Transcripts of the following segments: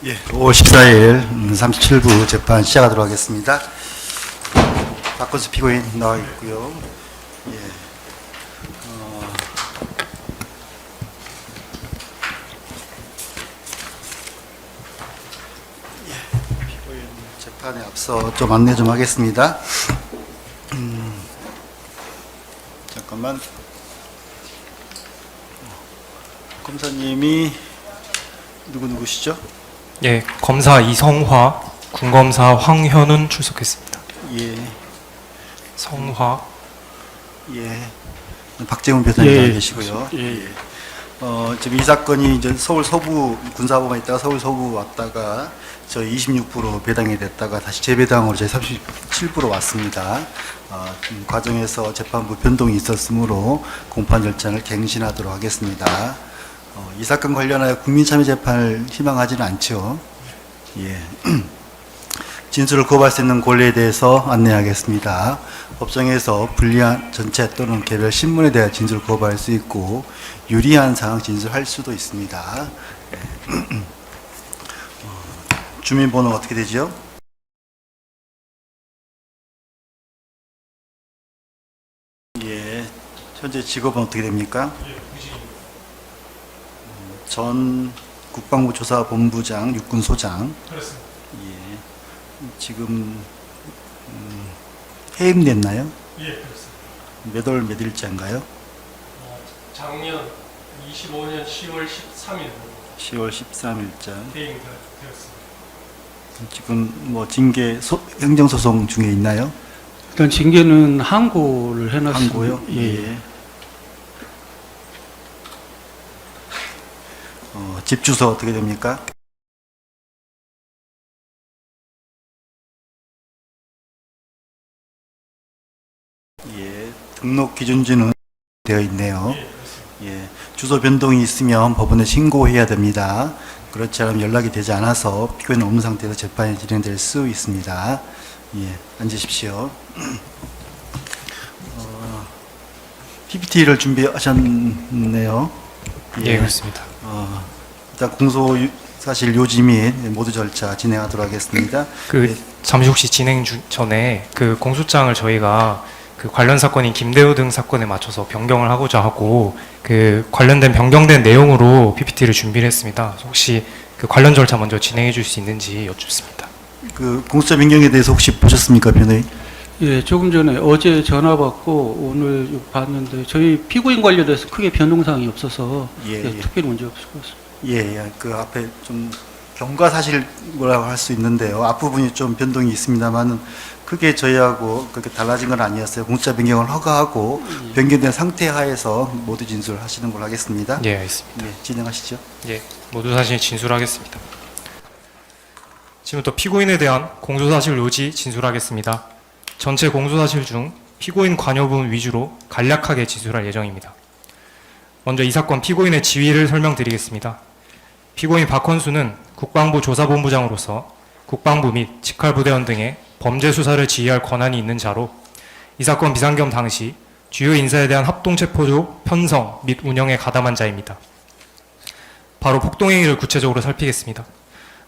예, 5월 14일 37부 재판 시작하도록 하겠습니다. 박건수 피고인 나와 있고요. 예, 피고인 재판에 앞서 좀 안내 좀 하겠습니다. 잠깐만. 검사님이 누구시죠? 예, 검사 이성화, 군검사 황현훈 출석했습니다. 예, 성화. 예. 박재훈 변호사님 나와 예, 계시고요. 예. 지금 이 사건이 이제 서울 서부 군사법원에 있다가 서울 서부 왔다가 저희 26부로 배당이 됐다가 다시 재배당으로 저희 37부로 왔습니다. 과정에서 재판부 변동이 있었으므로 공판 절차를 갱신하도록 하겠습니다. 이 사건 관련하여 국민참여재판을 희망하지는 않죠. 예. 진술을 거부할 수 있는 권리에 대해서 안내하겠습니다. 법정에서 불리한 전체 또는 개별 신문에 대한 진술을 거부할 수 있고 유리한 사항 진술할 수도 있습니다. 주민번호 어떻게 되죠? 예, 현재 직업은 어떻게 됩니까? 전 국방부 조사본부장, 육군소장. 그렇습니다. 예, 지금 해임됐나요? 예, 그렇습니다. 몇 월 몇 일자인가요? 작년 25년 10월 13일 10월 13일자. 해임되었습니다. 지금 뭐 징계 행정소송 중에 있나요? 일단 징계는 항고를 해놨습니다. 항고요? 예. 집 주소 어떻게 됩니까? 예, 등록 기준지는 되어 있네요. 예, 주소 변동이 있으면 법원에 신고해야 됩니다. 그렇지 않으면 연락이 되지 않아서 피고인은 없는 상태에서 재판이 진행될 수 있습니다. 예, 앉으십시오. PPT를 준비하셨네요. 예, 그렇습니다. 일단 공소 사실 요지 및 모두 절차 진행하도록 하겠습니다. 그 예, 잠시 혹시 진행 전에 그 공소장을 저희가 그 관련 사건인 김대우 등 사건에 맞춰서 변경을 하고자 하고 그 관련된 변경된 내용으로 PPT를 준비를 했습니다. 혹시 그 관련 절차 먼저 진행해 줄 수 있는지 여쭙습니다. 그 공소장 변경에 대해서 혹시 보셨습니까, 변호인? 예, 조금 전에 어제 전화 받고 오늘 봤는데 저희 피고인 관련돼서 크게 변동사항이 없어서 예, 예. 특별히 문제 없을 것 같습니다. 예, 그 앞에 좀 경과 사실이라고 할 수 있는데요. 앞부분이 좀 변동이 있습니다만은 크게 저희하고 그렇게 달라진 건 아니었어요. 공소장 변경을 허가하고 변경된 상태 하에서 모두 진술하시는 걸로 하겠습니다. 예, 알겠습니다. 예, 진행하시죠. 예, 모두 사실 진술하겠습니다. 지금부터 피고인에 대한 공소사실 요지 진술하겠습니다. 전체 공소사실 중 피고인 관여 부분 위주로 간략하게 진술할 예정입니다. 먼저 이 사건 피고인의 지위를 설명드리겠습니다. 피고인 박헌수는 국방부 조사본부장으로서 국방부 및 직할부대원 등의 범죄 수사를 지휘할 권한이 있는 자로 이 사건 비상겸 당시 주요 인사에 대한 합동체포조 편성 및 운영에 가담한 자입니다. 바로 폭동행위를 구체적으로 살피겠습니다.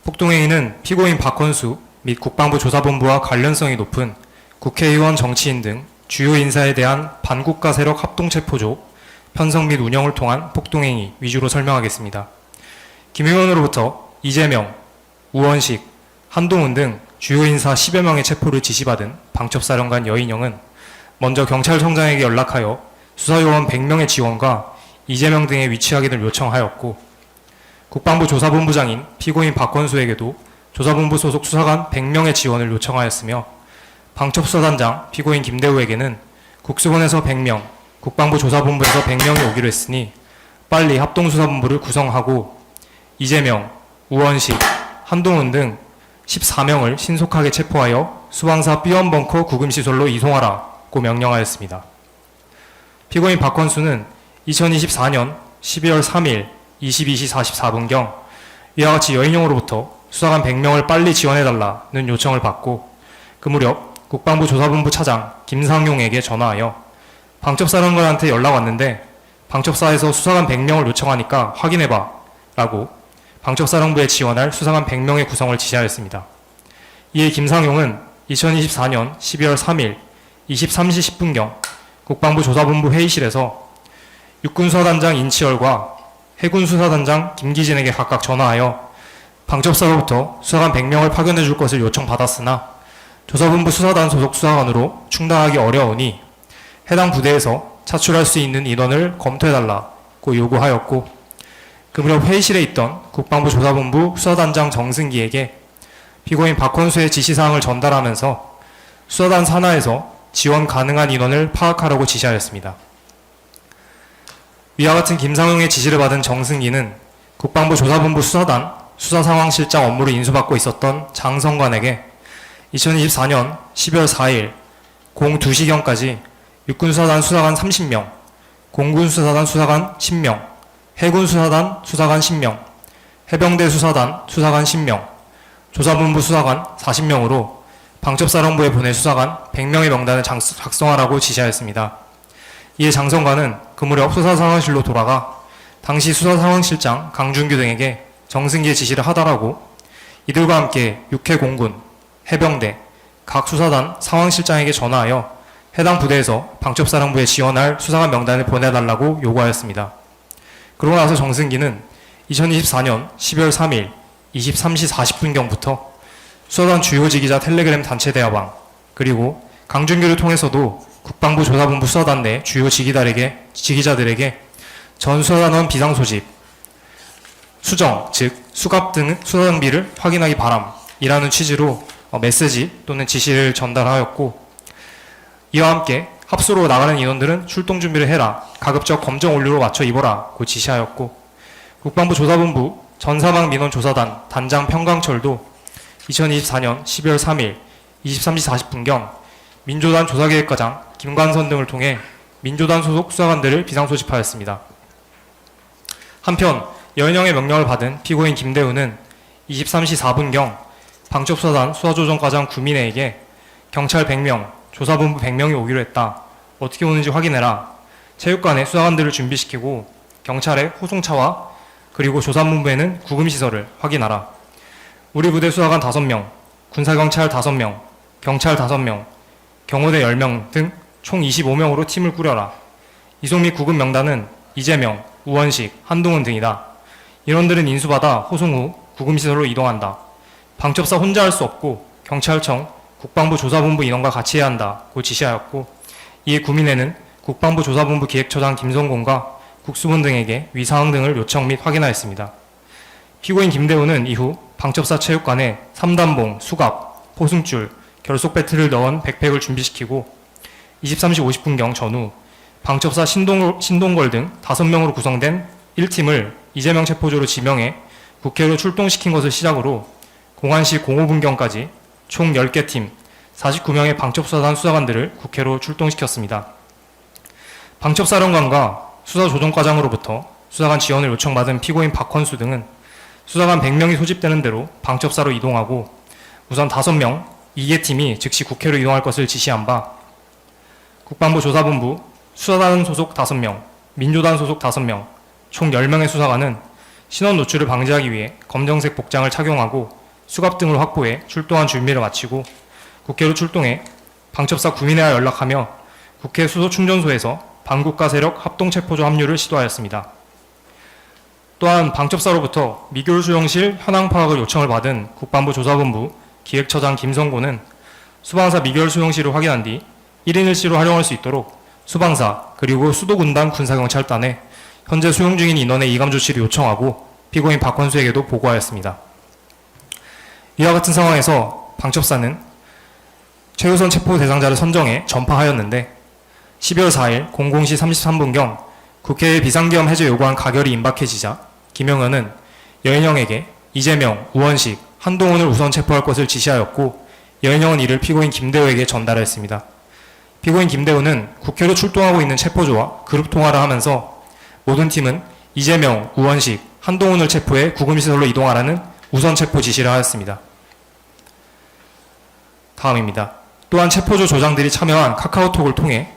폭동행위는 피고인 박헌수 및 국방부 조사본부와 관련성이 높은 국회의원, 정치인 등 주요 인사에 대한 반국가 세력 합동체포조, 편성 및 운영을 통한 폭동행위 위주로 설명하겠습니다. 김 의원으로부터 이재명, 우원식, 한동훈 등 주요 인사 10여 명의 체포를 지시받은 방첩사령관 여인영은 먼저 경찰청장에게 연락하여 수사요원 100명의 지원과 이재명 등의 위치 확인을 요청하였고 국방부 조사본부장인 피고인 박헌수에게도 조사본부 소속 수사관 100명의 지원을 요청하였으며 방첩수사단장 피고인 김대우에게는 국수본에서 100명, 국방부 조사본부에서 100명이 오기로 했으니 빨리 합동수사본부를 구성하고 이재명, 우원식, 한동훈 등 14명을 신속하게 체포하여 수방사 B1벙커 구금시설로 이송하라고 명령하였습니다. 피고인 박헌수는 2024년 12월 3일 22시 44분경 이와 같이 여인영으로부터 수사관 100명을 빨리 지원해달라는 요청을 받고 그 무렵 국방부 조사본부 차장 김상용에게 전화하여 방첩사령관한테 연락 왔는데 방첩사에서 수사관 100명을 요청하니까 확인해봐 라고 방첩사령부에 지원할 수사관 100명의 구성을 지시하였습니다. 이에 김상용은 2024년 12월 3일 23시 10분경 국방부 조사본부 회의실에서 육군수사단장 인치열과 해군수사단장 김기진에게 각각 전화하여 방첩사로부터 수사관 100명을 파견해 줄 것을 요청받았으나 조사본부 수사단 소속 수사관으로 충당하기 어려우니 해당 부대에서 차출할 수 있는 인원을 검토해달라고 요구하였고, 그 무렵 회의실에 있던 국방부 조사본부 수사단장 정승기에게 피고인 박헌수의 지시사항을 전달하면서 수사단 산하에서 지원 가능한 인원을 파악하라고 지시하였습니다. 위와 같은 김상용의 지시를 받은 정승기는 국방부 조사본부 수사단 수사상황실장 업무를 인수받고 있었던 장성관에게 2024년 12월 4일 02시경까지 육군수사단 수사관 30명, 공군수사단 수사관 10명, 해군수사단 수사관 10명, 해병대 수사단 수사관 10명, 조사본부 수사관 40명으로 방첩사령부에 보낼 수사관 100명의 명단을 작성하라고 지시하였습니다. 이에 장성관은 그 무렵 수사상황실로 돌아가 당시 수사상황실장 강준규 등에게 정승기의 지시를 하더라고 이들과 함께 육해공군, 해병대, 각 수사단 상황실장에게 전화하여 해당 부대에서 방첩사령부에 지원할 수사관 명단을 보내달라고 요구하였습니다. 그러고 나서 정승기는 2024년 12월 3일 23시 40분경부터 수사단 주요 지기자 텔레그램 단체 대화방, 그리고 강준규를 통해서도 국방부 조사본부 수사단 내 주요 지기자들에게 전 수사단원 비상 소집, 수정, 즉 수갑 등 수사장비를 확인하기 바람이라는 취지로 메시지 또는 지시를 전달하였고, 이와 함께 합수로 나가는 인원들은 출동 준비를 해라, 가급적 검정 원료로 맞춰 입어라고 지시하였고, 국방부 조사본부 전사망 민원 조사단 단장 평강철도 2024년 12월 3일 23시 40분경 민조단 조사계획과장 김관선 등을 통해 민조단 소속 수사관들을 비상소집하였습니다. 한편 여인영의 명령을 받은 피고인 김대우는 23시 4분경 방첩수사단 수사조정과장 구민혜에게 경찰 100명, 조사본부 100명이 오기로 했다. 어떻게 오는지 확인해라. 체육관에 수사관들을 준비시키고 경찰의 호송차와 그리고 조사본부에는 구금시설을 확인하라. 우리 부대 수사관 5명, 군사경찰 5명, 경찰 5명, 경호대 10명 등 총 25명으로 팀을 꾸려라. 이송 및 구금 명단은 이재명, 우원식, 한동훈 등이다. 인원들은 인수받아 호송 후 구금시설로 이동한다. 방첩사 혼자 할 수 없고 경찰청, 국방부 조사본부 인원과 같이 해야 한다고 지시하였고, 이에 구민회는 국방부 조사본부 기획처장 김성곤과 국수본 등에게 위사항 등을 요청 및 확인하였습니다. 피고인 김대우는 이후 방첩사 체육관에 3단봉, 수갑, 포승줄, 결속 배트를 넣은 백팩을 준비시키고 23시 50분경 전후 방첩사 신동걸 등 5명으로 구성된 1팀을 이재명 체포조로 지명해 국회로 출동시킨 것을 시작으로 공안시 05분경까지 총 10개 팀 49명의 방첩수사단 수사관들을 국회로 출동시켰습니다. 방첩사령관과 수사조정과장으로부터 수사관 지원을 요청받은 피고인 박헌수 등은 수사관 100명이 소집되는 대로 방첩사로 이동하고 우선 5명, 2개 팀이 즉시 국회로 이동할 것을 지시한 바, 국방부 조사본부 수사단 소속 5명, 민조단 소속 5명, 총 10명의 수사관은 신원 노출을 방지하기 위해 검정색 복장을 착용하고 수갑 등을 확보해 출동한 준비를 마치고 국회로 출동해 방첩사 구민회와 연락하며 국회 수소충전소에서 반국가 세력 합동체포조 합류를 시도하였습니다. 또한 방첩사로부터 미교일 수용실 현황 파악을 요청을 받은 국방부 조사본부 기획처장 김성곤은 수방사 미교일 수용실을 확인한 뒤 1인 1실로 활용할 수 있도록 수방사 그리고 수도군단 군사경찰단에 현재 수용 중인 인원의 이감 조치를 요청하고 피고인 박헌수에게도 보고하였습니다. 이와 같은 상황에서 방첩사는 최우선 체포 대상자를 선정해 전파하였는데 12월 4일 00시 33분경 국회에 비상계엄 해제 요구안 가결이 임박해지자 김영현은 여인영에게 이재명, 우원식, 한동훈을 우선 체포할 것을 지시하였고 여인영은 이를 피고인 김대우에게 전달했습니다. 피고인 김대우는 국회로 출동하고 있는 체포조와 그룹 통화를 하면서 모든 팀은 이재명, 우원식, 한동훈을 체포해 구금시설로 이동하라는 우선 체포 지시를 하였습니다. 다음입니다. 또한 체포조 조장들이 참여한 카카오톡을 통해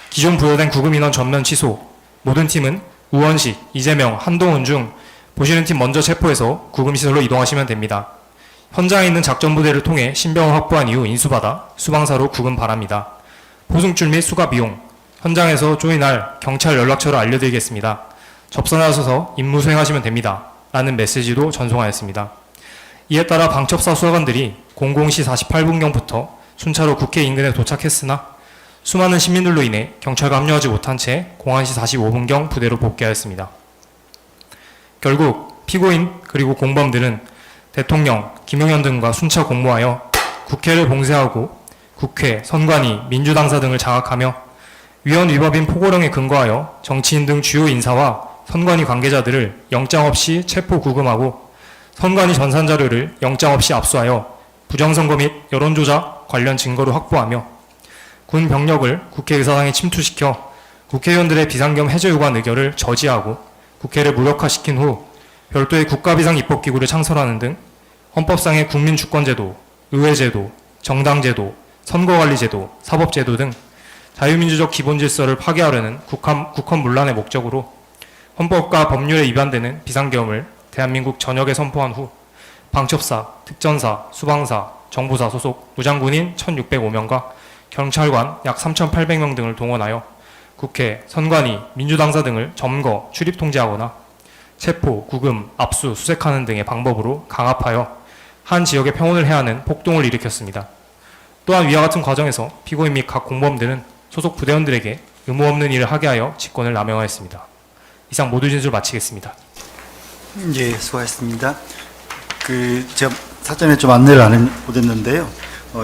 기존 부여된 구금인원 전면 취소, 모든 팀은 우원식, 이재명, 한동훈 중 보시는 팀 먼저 체포해서 구금시설로 이동하시면 됩니다. 현장에 있는 작전부대를 통해 신병을 확보한 이후 인수받아 수방사로 구금 바랍니다. 포승줄 및 수가 비용, 현장에서 조인할 경찰 연락처를 알려드리겠습니다. 접선하셔서 임무 수행하시면 됩니다. 라는 메시지도 전송하였습니다. 이에 따라 방첩사 수사관들이 00시 48분경부터 순차로 국회 인근에 도착했으나 수많은 시민들로 인해 경찰과 합류하지 못한 채 01시 45분경 부대로 복귀하였습니다. 결국 피고인 그리고 공범들은 대통령, 김용현 등과 순차 공모하여 국회를 봉쇄하고 국회, 선관위, 민주당사 등을 장악하며 위헌 위법인 포고령에 근거하여 정치인 등 주요 인사와 선관위 관계자들을 영장 없이 체포 구금하고 선관위 전산 자료를 영장 없이 압수하여 부정선거 및 여론조작 관련 증거를 확보하며 군 병력을 국회의사당에 침투시켜 국회의원들의 비상겸 해제 요구안 의결을 저지하고 국회를 무력화시킨 후 별도의 국가비상입법기구를 창설하는 등 헌법상의 국민주권제도, 의회제도, 정당제도, 선거관리제도, 사법제도 등 자유민주적 기본질서를 파괴하려는 국헌문란의 목적으로 헌법과 법률에 위반되는 비상계엄을 대한민국 전역에 선포한 후 방첩사, 특전사, 수방사, 정보사 소속 무장군인 1,605명과 경찰관 약 3,800명 등을 동원하여 국회, 선관위, 민주당사 등을 점거, 출입 통제하거나 체포, 구금, 압수, 수색하는 등의 방법으로 강압하여 한 지역의 평온을 해하는 폭동을 일으켰습니다. 또한 위와 같은 과정에서 피고인 및 각 공범들은 소속 부대원들에게 의무 없는 일을 하게 하여 직권을 남용하였습니다. 이상 모두 진술 마치겠습니다. 예, 수고하셨습니다. 제가 사전에 좀 안내를 안 못했는데요.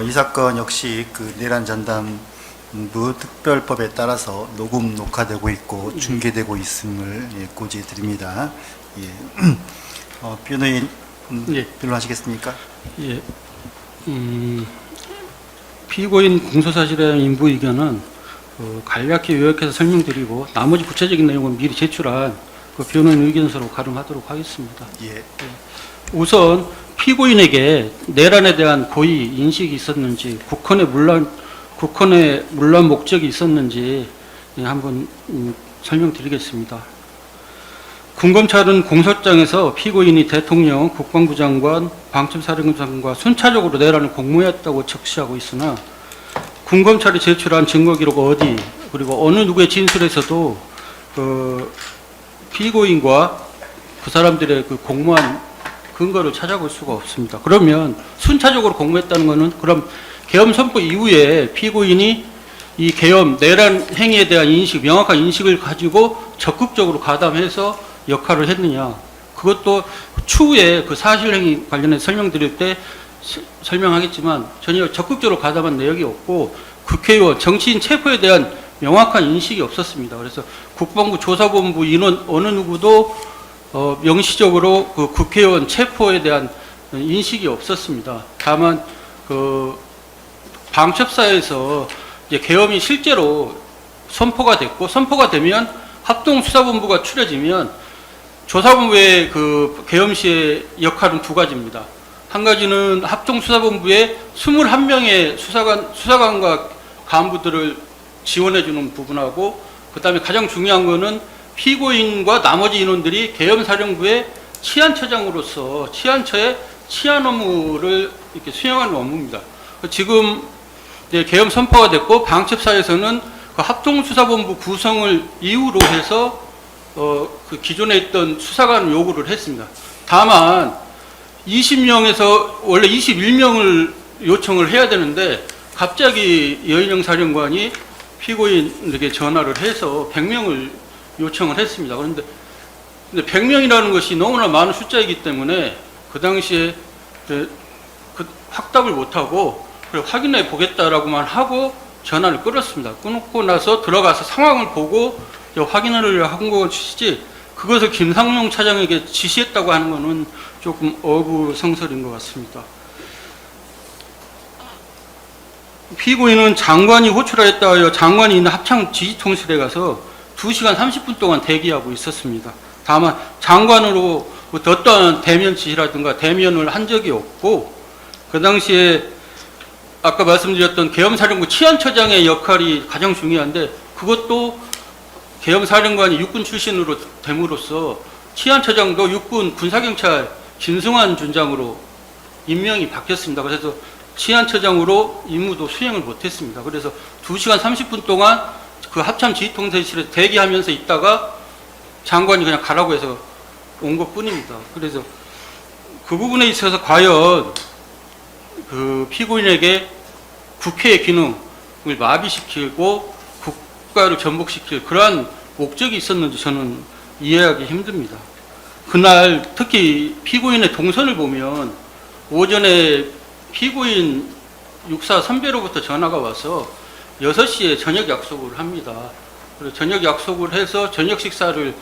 이 사건 역시 내란 전담부 특별법에 따라서 녹음 녹화되고 있고 중계되고 있음을 고지해 드립니다. 예. 변호인 예. 변론하시겠습니까? 예. 피고인 공소사실에 대한 인부 의견은 간략히 요약해서 설명드리고 나머지 구체적인 내용은 미리 제출한 변호인 의견서로 가름하도록 하겠습니다. 예. 우선 피고인에게 내란에 대한 고의 인식이 있었는지 국헌의 문란 목적이 있었는지 한번 설명드리겠습니다. 군검찰은 공소장에서 피고인이 대통령, 국방부 장관, 방첩사령부 장관과 순차적으로 내란을 공모했다고 적시하고 있으나 군검찰이 제출한 증거기록 어디 그리고 어느 누구의 진술에서도 피고인과 그 사람들의 공모한 근거를 찾아볼 수가 없습니다. 그러면 순차적으로 공모했다는 것은 그럼 계엄 선포 이후에 피고인이 이 계엄 내란 행위에 대한 명확한 인식을 가지고 적극적으로 가담해서 역할을 했느냐. 그것도 추후에 그 사실행위 관련해서 설명드릴 때 설명하겠지만 전혀 적극적으로 가담한 내역이 없고 국회의원, 정치인 체포에 대한 명확한 인식이 없었습니다. 그래서 국방부 조사본부 인원 어느 누구도 명시적으로 그 국회의원 체포에 대한 인식이 없었습니다. 다만 방첩사에서 이제 계엄이 실제로 선포가 됐고 선포가 되면 합동수사본부가 추려지면 조사본부의 계엄 시의 역할은 두 가지입니다. 한 가지는 합동수사본부의 21명의 수사관과 간부들을 지원해주는 부분하고 그 다음에 가장 중요한 거는 피고인과 나머지 인원들이 계엄사령부의 치안처장으로서 치안처의 치안 업무를 이렇게 수행하는 업무입니다. 지금 이제 계엄 선포가 됐고 방첩사에서는 그 합동수사본부 구성을 이유로 해서 그 기존에 있던 수사관 요구를 했습니다. 다만 20명에서 원래 21명을 요청을 해야 되는데 갑자기 여인영 사령관이 피고인에게 전화를 해서 100명을 요청을 했습니다. 그런데 100명이라는 것이 너무나 많은 숫자이기 때문에 그 당시에 확답을 못하고 그래 확인해 보겠다라고만 하고 전화를 끊었습니다. 끊고 나서 들어가서 상황을 보고 확인을 한 것이지 그것을 김상용 차장에게 지시했다고 하는 것은 조금 어부성설인 것 같습니다. 피고인은 장관이 호출하였다 하여 장관이 있는 합창 지휘통실에 가서 2시간 30분 동안 대기하고 있었습니다. 다만 장관으로 어떠한 대면 지시라든가 대면을 한 적이 없고 그 당시에 아까 말씀드렸던 계엄사령부 치안처장의 역할이 가장 중요한데 그것도 계엄사령관이 육군 출신으로 됨으로써 치안처장도 육군 군사경찰 김승환 준장으로 임명이 바뀌었습니다. 그래서 치안처장으로 임무도 수행을 못했습니다. 그래서 2시간 30분 동안 그 합참 지휘통제실에 대기하면서 있다가 장관이 그냥 가라고 해서 온 것뿐입니다. 그래서 그 부분에 있어서 과연 그 피고인에게 국회의 기능을 마비시키고 국가를 전복시킬 그러한 목적이 있었는지 저는 이해하기 힘듭니다. 그날 특히 피고인의 동선을 보면 오전에 피고인 육사 선배로부터 전화가 와서 6시에 저녁 약속을 합니다. 그래서 저녁 약속을 해서 저녁 식사를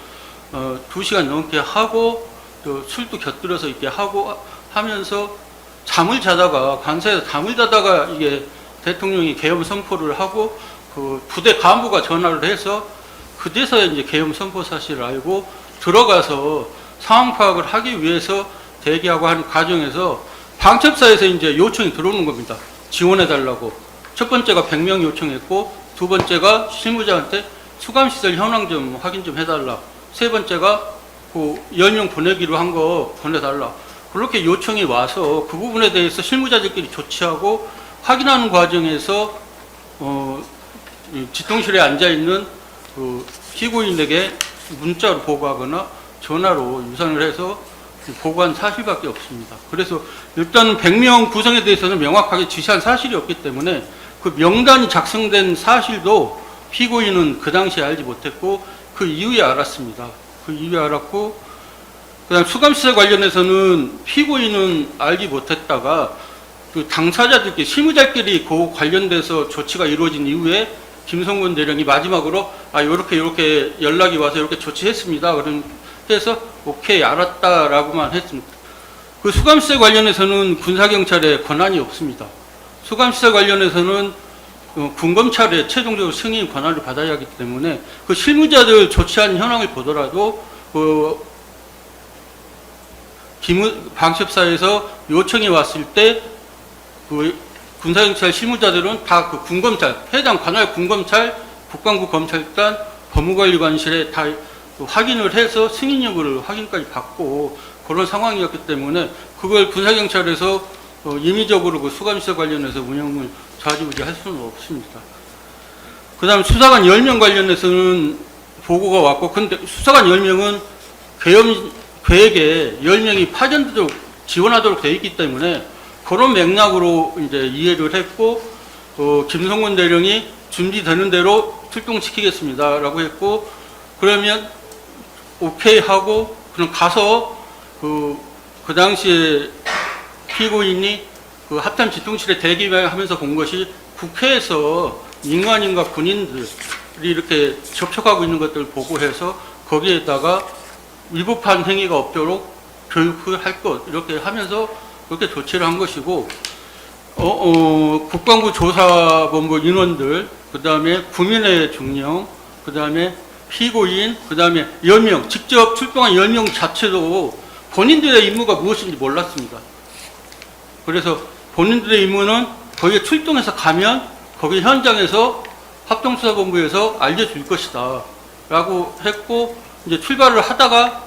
2시간 넘게 하고 또 술도 곁들여서 이렇게 하고 하면서 잠을 자다가 관사에서 잠을 자다가 이게 대통령이 계엄 선포를 하고 그 부대 간부가 전화를 해서 그제서야 이제 계엄 선포 사실을 알고 들어가서 상황 파악을 하기 위해서 대기하고 하는 과정에서 방첩사에서 이제 요청이 들어오는 겁니다. 지원해 달라고. 첫 번째가 100명 요청했고 두 번째가 실무자한테 수감시설 현황 좀 확인 좀 해달라. 세 번째가 그 10명 보내기로 한 거 보내달라. 그렇게 요청이 와서 그 부분에 대해서 실무자들끼리 조치하고 확인하는 과정에서 이 지통실에 앉아 있는 그 피고인에게 문자로 보고하거나 전화로 유선을 해서 보고한 사실밖에 없습니다. 그래서 일단 100명 구성에 대해서는 명확하게 지시한 사실이 없기 때문에 그 명단이 작성된 사실도 피고인은 그 당시에 알지 못했고 그 이후에 알았습니다. 그 이후에 알았고 그다음 수감시설 관련해서는 피고인은 알지 못했다가 그 당사자들끼리 실무자끼리 그 관련돼서 조치가 이루어진 이후에 김성근 대령이 마지막으로 요렇게 연락이 와서 이렇게 조치했습니다. 그래서 오케이 알았다라고만 했습니다. 그 수감시설 관련해서는 군사경찰에 권한이 없습니다. 수감시설 관련해서는 군검찰에 최종적으로 승인 권한을 받아야 하기 때문에 그 실무자들 조치한 현황을 보더라도 그 방첩사에서 요청이 왔을 때 그 군사경찰 실무자들은 다 그 군검찰, 해당 관할 군검찰, 국방부 검찰단, 법무관리관실에 다 확인을 해서 승인 여부를 확인까지 받고 그런 상황이었기 때문에 그걸 군사경찰에서 임의적으로 그 수감시설 관련해서 운영을 좌지우지할 수는 없습니다. 그 다음 수사관 10명 관련해서는 보고가 왔고, 근데 수사관 10명은 계엄 계획에 10명이 파견되도록 지원하도록 되어 있기 때문에 그런 맥락으로 이제 이해를 했고, 김성근 대령이 준비되는 대로 출동시키겠습니다라고 했고, 그러면 오케이 하고 그럼 가서 그 당시에 피고인이 그 합참 지통실에 대기하면서 본 것이 국회에서 민간인과 군인들이 이렇게 접촉하고 있는 것들을 보고해서 거기에다가 위법한 행위가 없도록 교육을 할 것 이렇게 하면서 그렇게 조치를 한 것이고, 국방부 조사본부 인원들, 그 다음에 구민의 중령, 그 다음에 피고인, 그 다음에 10명, 직접 출동한 10명 자체도 본인들의 임무가 무엇인지 몰랐습니다. 그래서 본인들의 임무는 거기에 출동해서 가면 거기 현장에서 합동수사본부에서 알려줄 것이다 라고 했고, 이제 출발을 하다가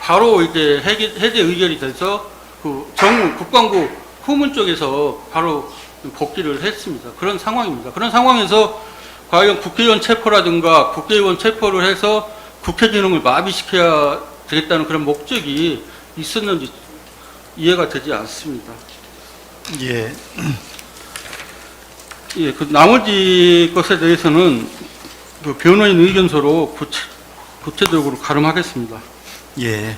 바로 이제 해제 의결이 돼서 그 정무, 국방부 후문 쪽에서 바로 복귀를 했습니다. 그런 상황입니다. 그런 상황에서 과연 국회의원 체포라든가 국회의원 체포를 해서 국회 기능을 마비시켜야 되겠다는 그런 목적이 있었는지 이해가 되지 않습니다. 예. 예, 그 나머지 것에 대해서는 그 변호인 의견서로 구체적으로 가름하겠습니다. 예.